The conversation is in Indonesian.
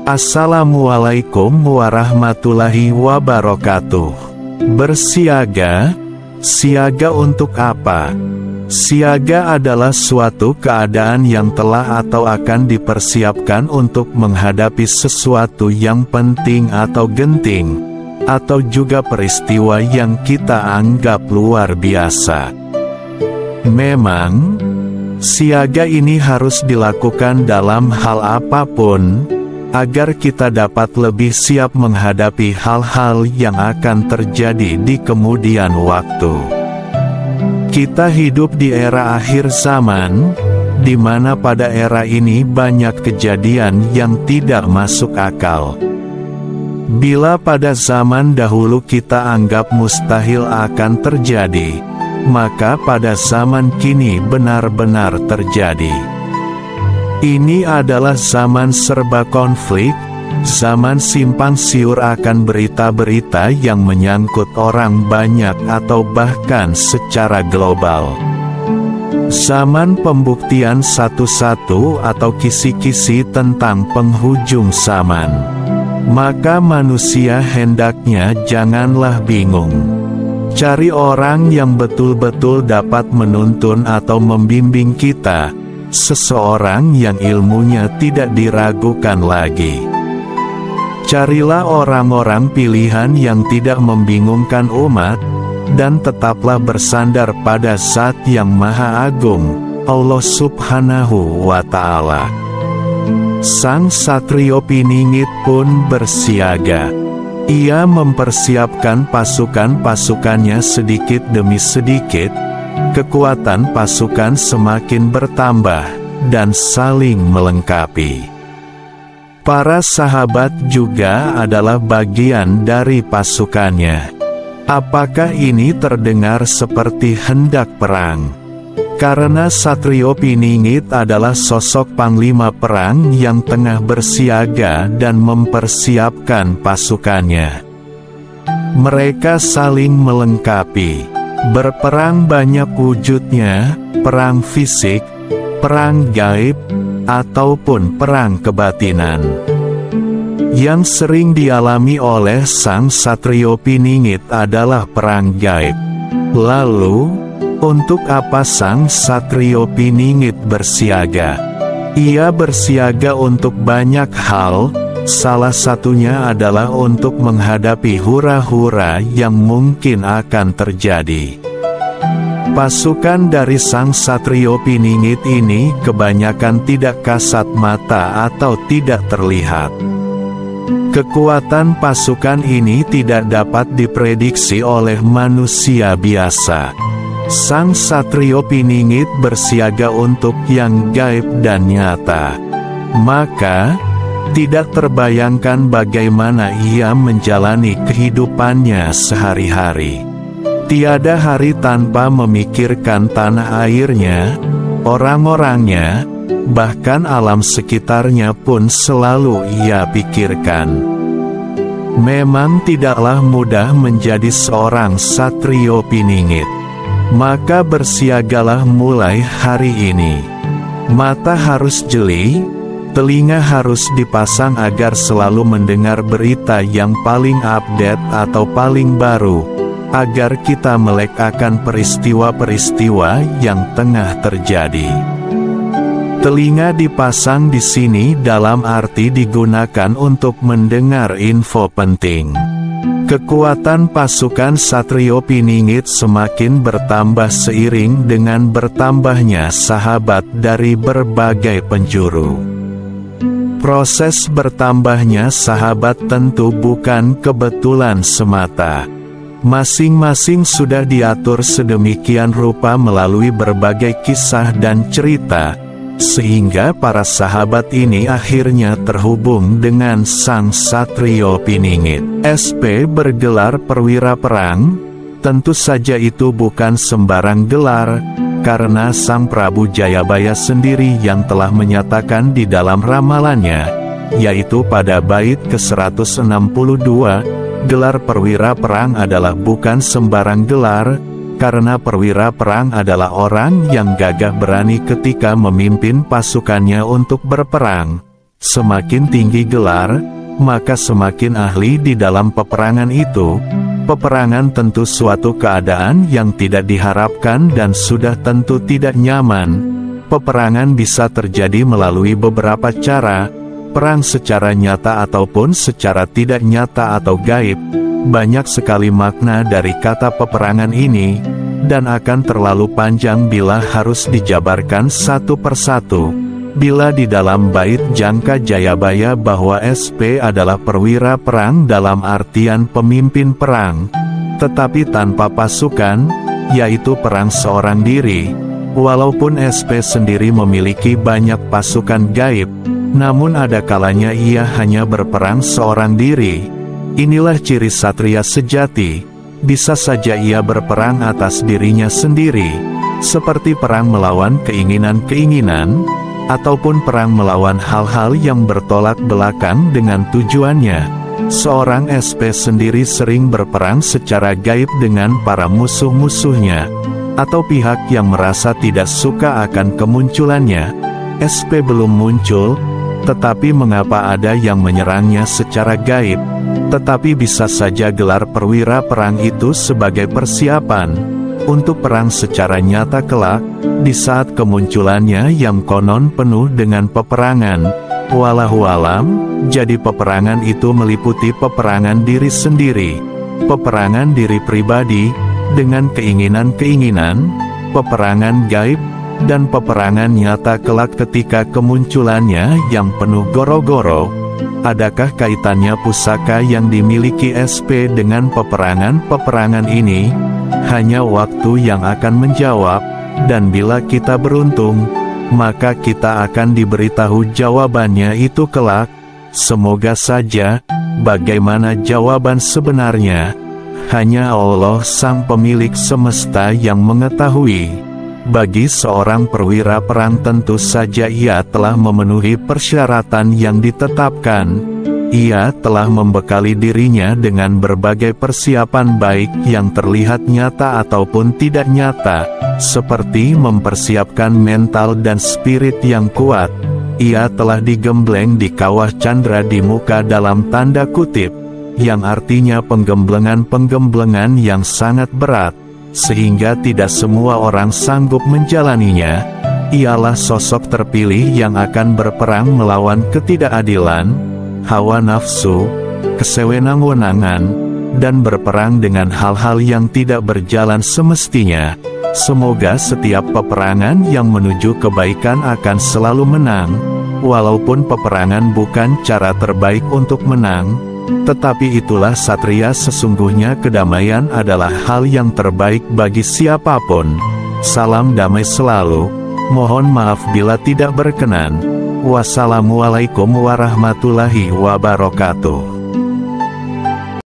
Assalamualaikum warahmatullahi wabarakatuh. Bersiaga? Siaga untuk apa? Siaga adalah suatu keadaan yang telah atau akan dipersiapkan untuk menghadapi sesuatu yang penting atau genting, atau juga peristiwa yang kita anggap luar biasa. Memang, siaga ini harus dilakukan dalam hal apapun, agar kita dapat lebih siap menghadapi hal-hal yang akan terjadi di kemudian waktu. Kita hidup di era akhir zaman, di mana pada era ini banyak kejadian yang tidak masuk akal. Bila pada zaman dahulu kita anggap mustahil akan terjadi, maka pada zaman kini benar-benar terjadi. Ini adalah zaman serba konflik, zaman simpang siur akan berita-berita yang menyangkut orang banyak atau bahkan secara global. Zaman pembuktian satu-satu atau kisi-kisi tentang penghujung zaman. Maka manusia hendaknya janganlah bingung. Cari orang yang betul-betul dapat menuntun atau membimbing kita, seseorang yang ilmunya tidak diragukan lagi. Carilah orang-orang pilihan yang tidak membingungkan umat, dan tetaplah bersandar pada Zat yang Maha Agung, Allah Subhanahu wa Ta'ala. Sang Satrio Piningit pun bersiaga. Ia mempersiapkan pasukan-pasukannya sedikit demi sedikit. Kekuatan pasukan semakin bertambah, dan saling melengkapi. Para sahabat juga adalah bagian dari pasukannya. Apakah ini terdengar seperti hendak perang? Karena Satrio Piningit adalah sosok panglima perang yang tengah bersiaga dan mempersiapkan pasukannya. Mereka saling melengkapi. Berperang banyak wujudnya, perang fisik, perang gaib, ataupun perang kebatinan. Yang sering dialami oleh Sang Satrio Piningit adalah perang gaib. Lalu, untuk apa Sang Satrio Piningit bersiaga? Ia bersiaga untuk banyak hal. Salah satunya adalah untuk menghadapi hura-hura yang mungkin akan terjadi. Pasukan dari Sang Satrio Piningit ini kebanyakan tidak kasat mata atau tidak terlihat. Kekuatan pasukan ini tidak dapat diprediksi oleh manusia biasa. Sang Satrio Piningit bersiaga untuk yang gaib dan nyata. Maka, tidak terbayangkan bagaimana ia menjalani kehidupannya sehari-hari. Tiada hari tanpa memikirkan tanah airnya, orang-orangnya, bahkan alam sekitarnya pun selalu ia pikirkan. Memang tidaklah mudah menjadi seorang Satrio Piningit. Maka bersiagalah mulai hari ini. Mata harus jeli, telinga harus dipasang agar selalu mendengar berita yang paling update atau paling baru, agar kita melek akan peristiwa-peristiwa yang tengah terjadi. Telinga dipasang di sini dalam arti digunakan untuk mendengar info penting. Kekuatan pasukan Satrio Piningit semakin bertambah seiring dengan bertambahnya sahabat dari berbagai penjuru. Proses bertambahnya sahabat tentu bukan kebetulan semata. Masing-masing sudah diatur sedemikian rupa melalui berbagai kisah dan cerita, sehingga para sahabat ini akhirnya terhubung dengan Sang Satrio Piningit. SP bergelar perwira perang, tentu saja itu bukan sembarang gelar, karena Sang Prabu Jayabaya sendiri yang telah menyatakan di dalam ramalannya, yaitu pada bait ke-162, Gelar perwira perang adalah bukan sembarang gelar, karena perwira perang adalah orang yang gagah berani ketika memimpin pasukannya untuk berperang. Semakin tinggi gelar, maka semakin ahli di dalam peperangan itu. Peperangan tentu suatu keadaan yang tidak diharapkan dan sudah tentu tidak nyaman. Peperangan bisa terjadi melalui beberapa cara, perang secara nyata ataupun secara tidak nyata atau gaib. Banyak sekali makna dari kata peperangan ini, dan akan terlalu panjang bila harus dijabarkan satu persatu. Bila di dalam bait Jangka Jayabaya bahwa SP adalah perwira perang dalam artian pemimpin perang, tetapi tanpa pasukan, yaitu perang seorang diri. Walaupun SP sendiri memiliki banyak pasukan gaib, namun ada kalanya ia hanya berperang seorang diri. Inilah ciri satria sejati. Bisa saja ia berperang atas dirinya sendiri, seperti perang melawan keinginan-keinginan, ataupun perang melawan hal-hal yang bertolak belakang dengan tujuannya. Seorang SP sendiri sering berperang secara gaib dengan para musuh-musuhnya, atau pihak yang merasa tidak suka akan kemunculannya. SP belum muncul, tetapi mengapa ada yang menyerangnya secara gaib? Tetapi bisa saja gelar perwira perang itu sebagai persiapan untuk perang secara nyata kelak, di saat kemunculannya yang konon penuh dengan peperangan. Wallahualam, jadi peperangan itu meliputi peperangan diri sendiri, peperangan diri pribadi, dengan keinginan-keinginan, peperangan gaib, dan peperangan nyata kelak ketika kemunculannya yang penuh goro-goro. Adakah kaitannya pusaka yang dimiliki SP dengan peperangan-peperangan ini? Hanya waktu yang akan menjawab, dan bila kita beruntung, maka kita akan diberitahu jawabannya itu kelak. Semoga saja, bagaimana jawaban sebenarnya, hanya Allah sang pemilik semesta yang mengetahui. Bagi seorang perwira perang tentu saja ia telah memenuhi persyaratan yang ditetapkan. Ia telah membekali dirinya dengan berbagai persiapan baik yang terlihat nyata ataupun tidak nyata, seperti mempersiapkan mental dan spirit yang kuat. Ia telah digembleng di kawah candra di muka dalam tanda kutip, yang artinya penggemblengan-penggemblengan yang sangat berat, sehingga tidak semua orang sanggup menjalaninya. Ialah sosok terpilih yang akan berperang melawan ketidakadilan, hawa nafsu, kesewenang-wenangan, dan berperang dengan hal-hal yang tidak berjalan semestinya. Semoga setiap peperangan yang menuju kebaikan akan selalu menang, walaupun peperangan bukan cara terbaik untuk menang. Tetapi itulah satria sesungguhnya. Kedamaian adalah hal yang terbaik bagi siapapun. Salam damai selalu. Mohon maaf bila tidak berkenan. Wassalamualaikum warahmatullahi wabarakatuh.